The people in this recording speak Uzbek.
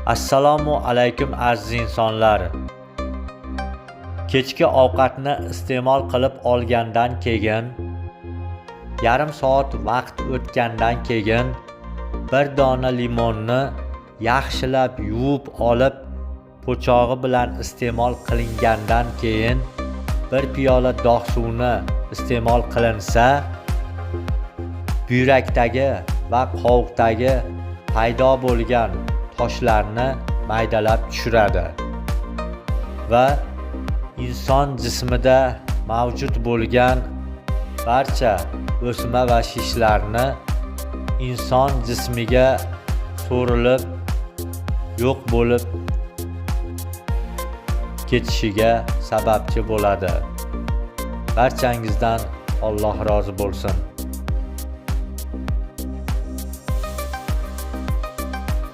Assalomu alaykum aziz insonlar. Kechki ovqatni iste'mol qilib olgandan keyin, yarim soat vaqt o'tgandan keyin bir dona limonni yaxshilab yuvib olib, po'chog'i bilan iste'mol qilingandan keyin bir piyola dog' suvni iste'mol qilinsa, buyrakdagi va qovuqdagi paydo bo'lgan toshlarni maydalab tushiradi va inson jismida mavjud bo'lgan barcha o'sma va shishlarni inson jismiga so'rilib yo'q bo'lib ketishiga sababchi bo'ladi. Barchangizdan Alloh rozi bo'lsin.